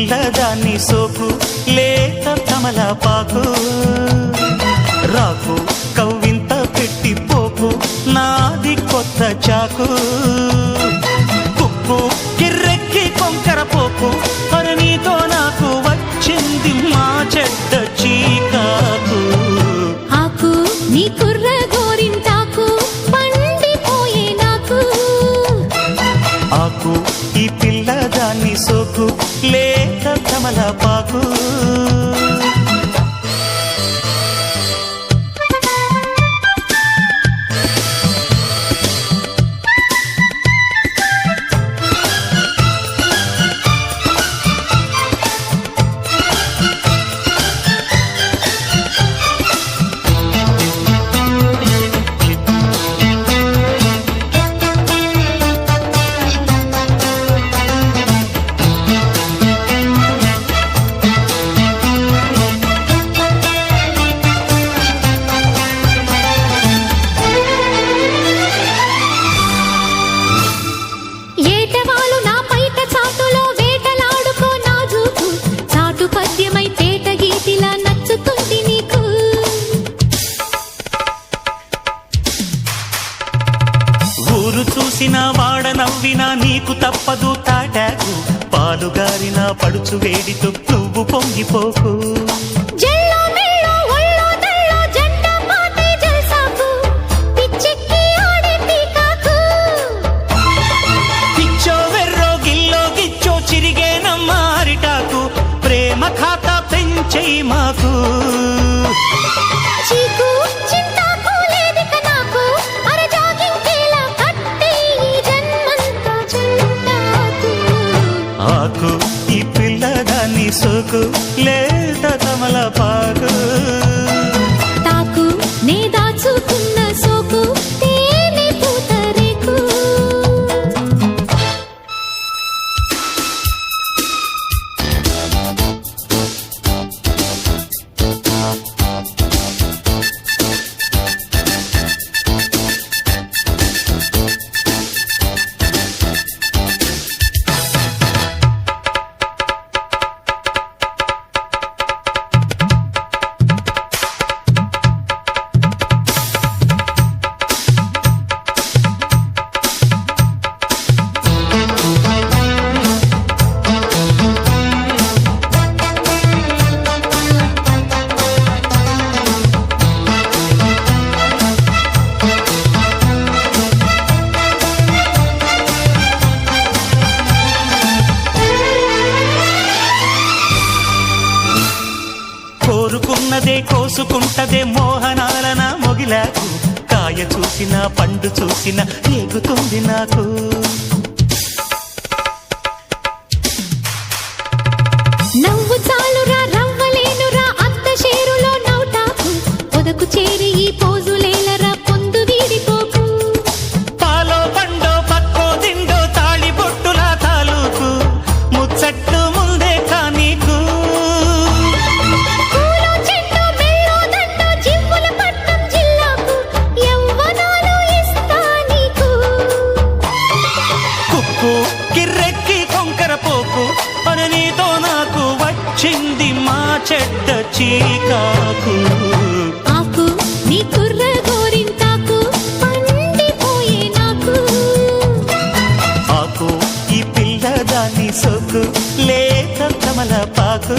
పిల్లదాన్ని సోకు లేత కమలపాకు రాకు కవ్వింత పెట్టిపోకు నాది కొత్త చాకు కుక్కు కిర్రెక్కి కొంకరపోకు మరి నీతో నాకు వచ్చింది మా చెడ్డ చీకాకు ఆకు నీ కుర్ర గోరింటాకు పండిపోయే నాకు ఆకు ఈ పిల్లదాన్ని సోకు లేత కమలపాకు ఏటవాలు నా పైట చాటులో వేటలాడుకో నాజుకు చాటు పద్యమై తేట గీతిలా నచ్చుతుంది నీకు ఊరు చూసిన వాడ నవ్వినా నీకు తప్పదు తాటాకు పాలుగారిన పడుచు వేడితో నువ్వు పొంగిపోకు జల్లో మెల్లో ఒళ్ళో దల్లో జంట పాతే జల్సాకు పిచ్చెక్కి ఆడే పీకాకు పిచ్చో వెర్రో గిల్లో గిచ్చో చిరిగేనమ్మ అరిటాకు ప్రేమ ఖాతా పెంచేయి మాకు చీకు చింతాకు లేదిక నాకు అరే జాగింకేలా కట్టే ఈ జన్మంతా చింతాకు ఆకు ఈ పిల్లదాన్ని సోకు లేత కమలపాకు తాకు నే దాచుకున్న సోకు తేనె పూతరేకు కోరుకున్నదే కోసుకుంటదే మోహనాలన మొగిలాకు కాయ చూసిన పండు చూసిన రేగుతుంది నాకు నవ్వు చాలురా రవ్వలేనురా అంత షేరులో నవ్వుటాకు పొదకు చేరి ఈ పోజులేలరా పొందు వీడిపోకు పాలో పండో పక్కో దిండో తాళి బొట్టుల తాలూకు ముచ్చట్లు ముందే కానీకు పూలో చెట్టు మెల్లో దండో జివ్వుల పట్నం జిల్లాకు యవ్వనాలు ఇస్తా నీకు కుక్కు కిర్రెక్కి కొంకరపోకు అని నీతో నాకు వచ్చింది మా చెడ్డ చీకాకు ఆకు నీ కుర్ర గోరింటాకు పండిపోయే నాకు ఆకు ఈ పిల్లదాన్ని సోకు లేత కమలపాకు